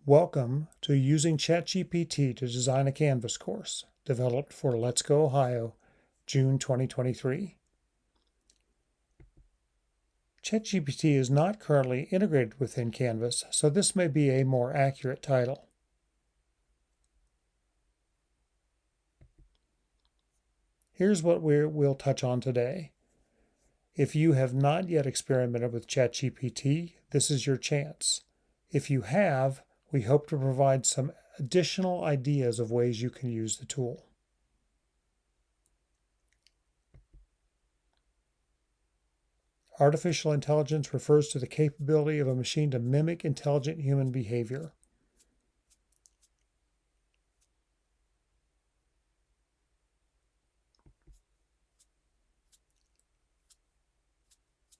Welcome to Using ChatGPT to Design a Canvas course, developed for Let's Go Ohio, June 2023. ChatGPT is not currently integrated within Canvas, so this may be a more accurate title. Here's what we'll touch on today. If you have not yet experimented with ChatGPT, this is your chance. If you have, we hope to provide some additional ideas of ways you can use the tool. Artificial intelligence refers to the capability of a machine to mimic intelligent human behavior.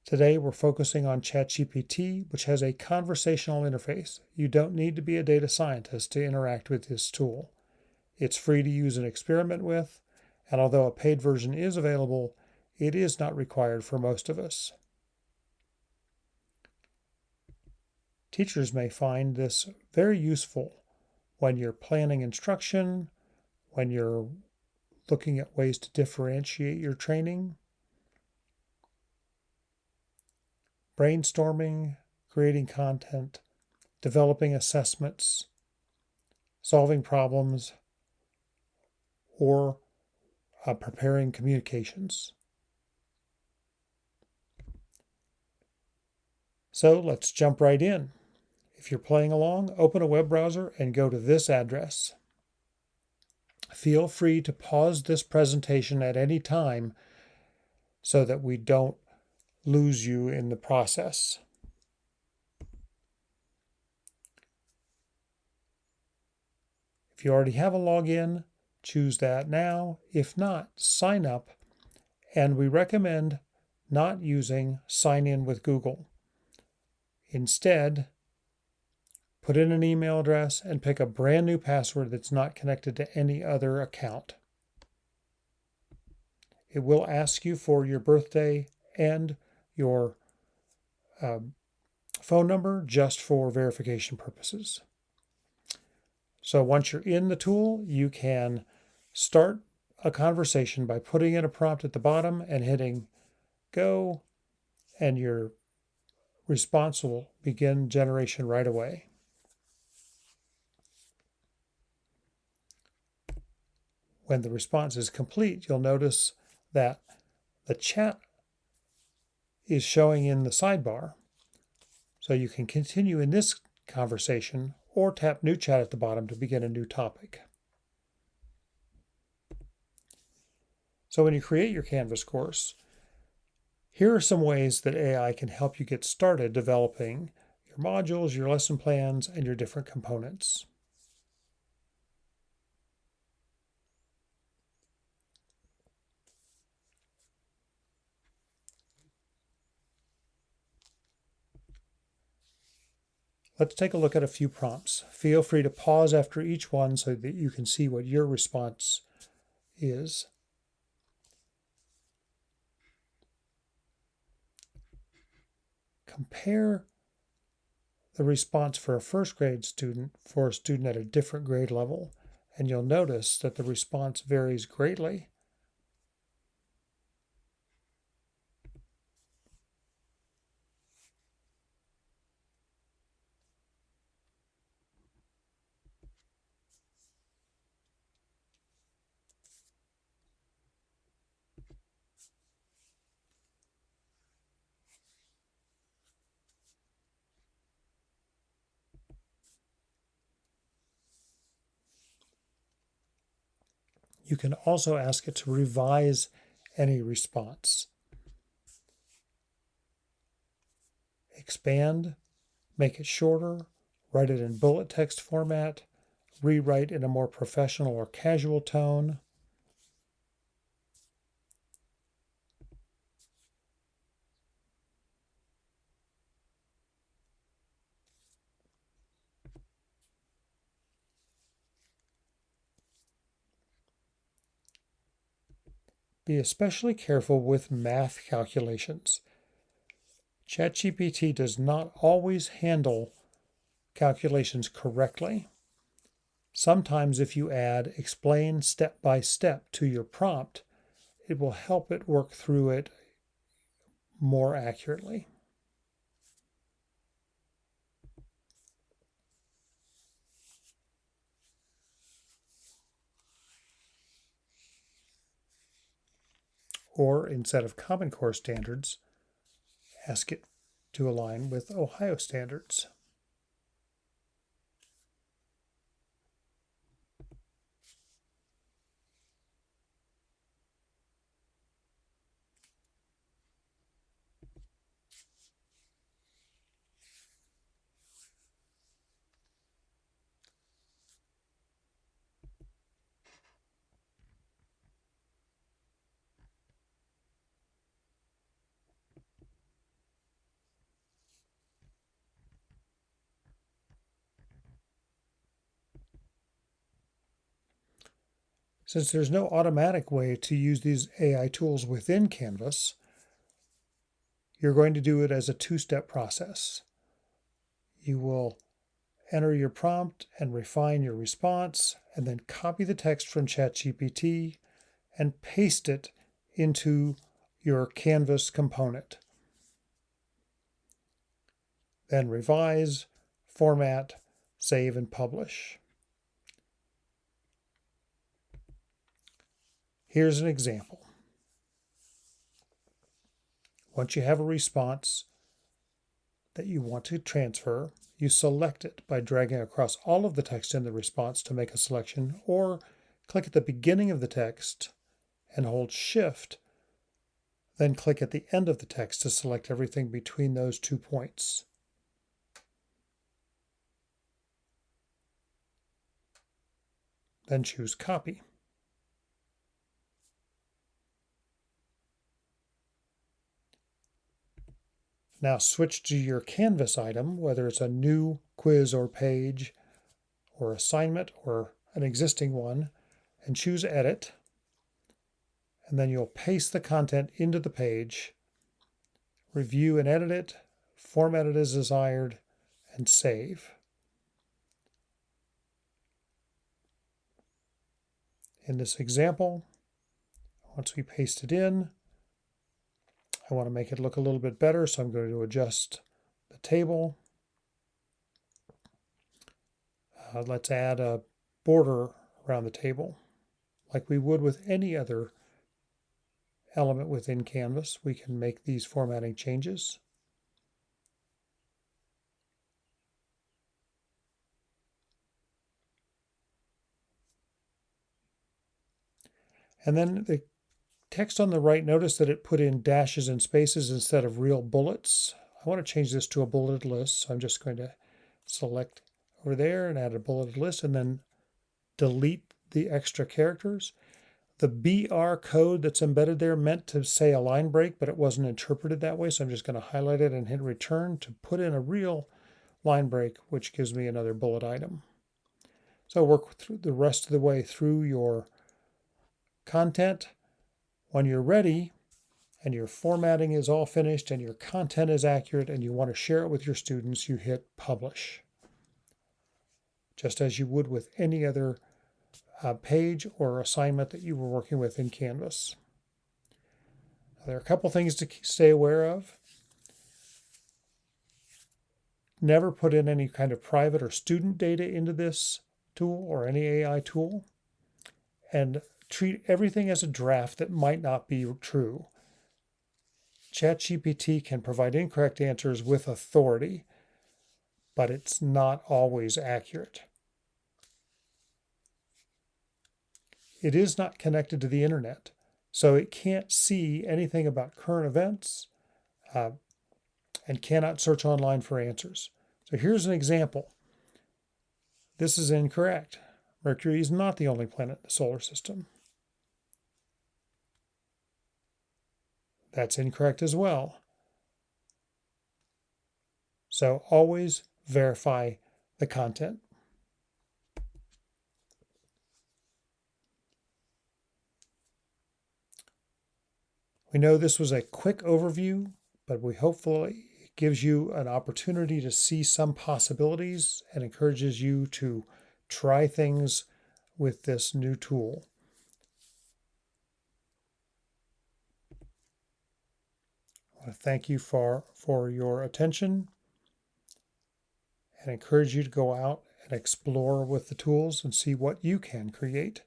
Today, we're focusing on ChatGPT, which has a conversational interface. You don't need to be a data scientist to interact with this tool. It's free to use and experiment with, and although a paid version is available, it is not required for most of us. Teachers may find this very useful when you're planning instruction, when you're looking at ways to differentiate your training, brainstorming, creating content, developing assessments, solving problems, or preparing communications. So let's jump right in. If you're playing along, open a web browser and go to this address. Feel free to pause this presentation at any time so that we don't lose you in the process. If you already have a login, choose that now. If not, sign up, and we recommend not using sign in with Google. Instead, put in an email address and pick a brand new password that's not connected to any other account. It will ask you for your birthday and your phone number just for verification purposes. So once you're in the tool, you can start a conversation by putting in a prompt at the bottom and hitting go, and your response will begin generation right away. When the response is complete, you'll notice that the chat is showing in the sidebar. So you can continue in this conversation or tap New Chat at the bottom to begin a new topic. So when you create your Canvas course, here are some ways that AI can help you get started developing your modules, your lesson plans, and your different components. Let's take a look at a few prompts. Feel free to pause after each one so that you can see what your response is. Compare the response for a first grade student for a student at a different grade level, and you'll notice that the response varies greatly. You can also ask it to revise any response. Expand, make it shorter, write it in bullet text format, rewrite in a more professional or casual tone. Be especially careful with math calculations. ChatGPT does not always handle calculations correctly. Sometimes if you add explain step by step to your prompt, it will help it work through it more accurately. Or instead of Common Core standards, ask it to align with Ohio standards. Since there's no automatic way to use these AI tools within Canvas, you're going to do it as a two-step process. You will enter your prompt and refine your response, and then copy the text from ChatGPT and paste it into your Canvas component. Then revise, format, save, and publish. Here's an example. Once you have a response that you want to transfer, you select it by dragging across all of the text in the response to make a selection, or click at the beginning of the text and hold Shift, then click at the end of the text to select everything between those 2 points. Then choose Copy. Now switch to your Canvas item, whether it's a new quiz or page or assignment or an existing one, and choose Edit. And then you'll paste the content into the page, review and edit it, format it as desired, and save. In this example, once we paste it in, I want to make it look a little bit better, so I'm going to adjust the table. Let's add a border around the table, like we would with any other element within Canvas. We can make these formatting changes. And then the text on the right, notice that it put in dashes and spaces instead of real bullets. I want to change this to a bulleted list, so I'm just going to select over there and add a bulleted list, and then delete the extra characters. The BR code that's embedded there meant to say a line break, but it wasn't interpreted that way, so I'm just going to highlight it and hit return to put in a real line break, which gives me another bullet item. So work through the rest of the way through your content. When you're ready and your formatting is all finished and your content is accurate and you want to share it with your students, you hit publish, just as you would with any other page or assignment that you were working with in Canvas. Now, there are a couple things to stay aware of. Never put in any kind of private or student data into this tool or any AI tool, and treat everything as a draft that might not be true. ChatGPT can provide incorrect answers with authority, but it's not always accurate. It is not connected to the internet, so it can't see anything about current events and cannot search online for answers. So here's an example. This is incorrect. Mercury is not the only planet in the solar system. That's incorrect as well. So always verify the content. We know this was a quick overview, but we hopefully gives you an opportunity to see some possibilities and encourages you to try things with this new tool. I want to thank you for your attention and encourage you to go out and explore with the tools and see what you can create.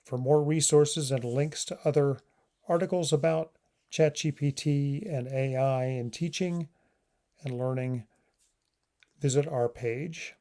For more resources and links to other articles about ChatGPT and AI in teaching and learning, visit our page.